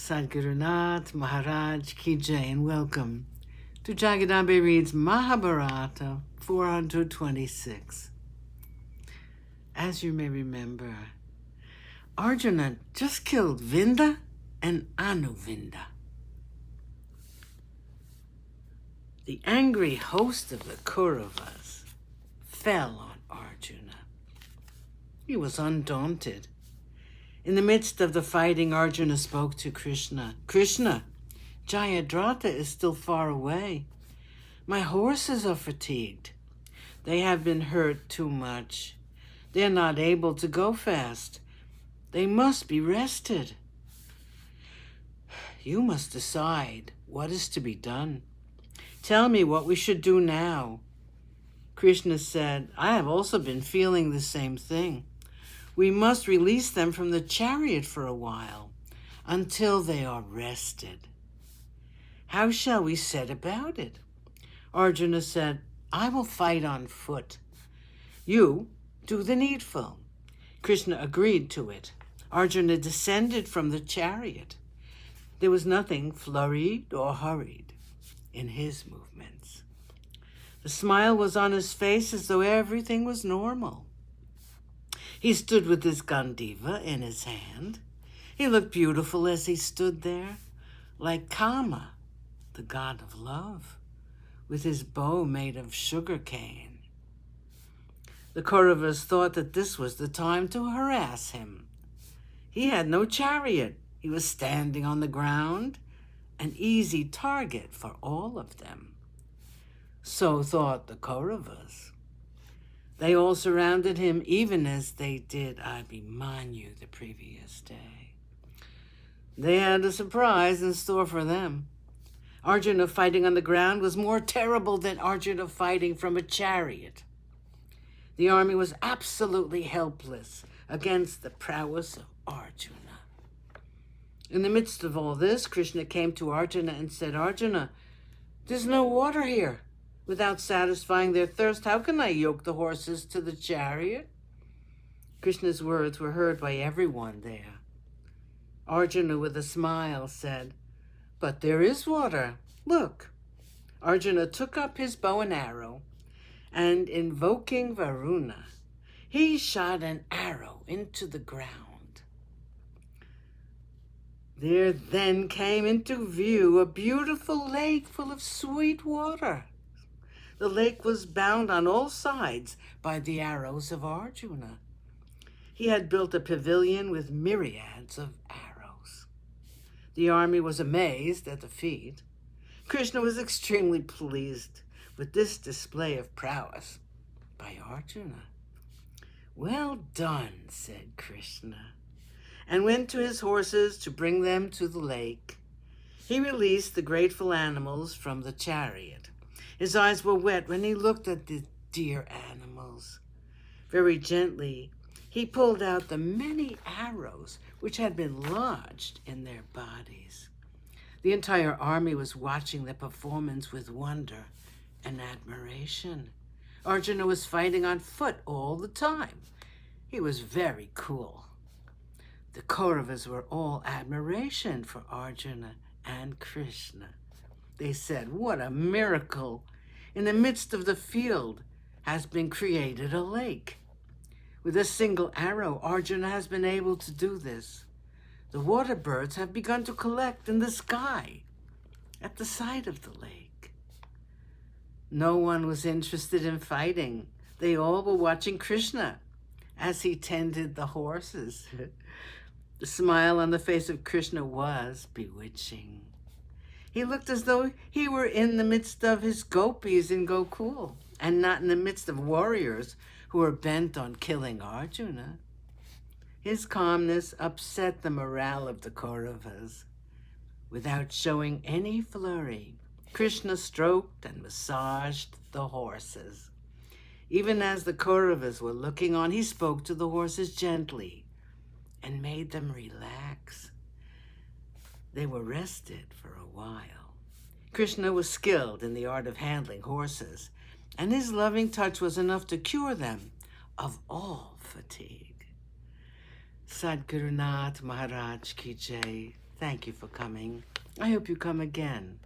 Sadgurunath Maharaj Ki Jai, and welcome to Jagadambe Reads Mahabharata 426. As you may remember, Arjuna just killed Vinda and Anuvinda. The angry host of the Kauravas fell on Arjuna. He was undaunted. In the midst of the fighting, Arjuna spoke to Krishna. Krishna, Jayadratha is still far away. My horses are fatigued. They have been hurt too much. They are not able to go fast. They must be rested. You must decide what is to be done. Tell me what we should do now. Krishna said, I have also been feeling the same thing. We must release them from the chariot for a while, until they are rested. How shall we set about it? Arjuna said, I will fight on foot. You do the needful. Krishna agreed to it. Arjuna descended from the chariot. There was nothing flurried or hurried in his movements. The smile was on his face as though everything was normal. He stood with his Gandiva in his hand. He looked beautiful as he stood there, like Kama, the god of love, with his bow made of sugar cane. The Kauravas thought that this was the time to harass him. He had no chariot. He was standing on the ground, an easy target for all of them. So thought the Kauravas. They all surrounded him, even as they did Abhimanyu the previous day. They had a surprise in store for them. Arjuna fighting on the ground was more terrible than Arjuna fighting from a chariot. The army was absolutely helpless against the prowess of Arjuna. In the midst of all this, Krishna came to Arjuna and said, Arjuna, there's no water here. Without satisfying their thirst, how can I yoke the horses to the chariot? Krishna's words were heard by everyone there. Arjuna, with a smile, said, But there is water. Look. Arjuna took up his bow and arrow, and invoking Varuna, he shot an arrow into the ground. There then came into view a beautiful lake full of sweet water. The lake was bound on all sides by the arrows of Arjuna. He had built a pavilion with myriads of arrows. The army was amazed at the feat. Krishna was extremely pleased with this display of prowess by Arjuna. Well done, said Krishna, and went to his horses to bring them to the lake. He released the grateful animals from the chariot. His eyes were wet when he looked at the dear animals. Very gently, he pulled out the many arrows which had been lodged in their bodies. The entire army was watching the performance with wonder and admiration. Arjuna was fighting on foot all the time. He was very cool. The Kauravas were all admiration for Arjuna and Krishna. They said, what a miracle. In the midst of the field has been created a lake. With a single arrow, Arjuna has been able to do this. The water birds have begun to collect in the sky at the side of the lake. No one was interested in fighting. They all were watching Krishna as he tended the horses. The smile on the face of Krishna was bewitching. He looked as though he were in the midst of his gopis in Gokul, and not in the midst of warriors who were bent on killing Arjuna. His calmness upset the morale of the Kauravas. Without showing any flurry, Krishna stroked and massaged the horses. Even as the Kauravas were looking on, he spoke to the horses gently and made them relax. They were rested for a while. Krishna was skilled in the art of handling horses, and his loving touch was enough to cure them of all fatigue. Sadgurunath Maharaj Ki Jai. Thank you for coming. I hope you come again.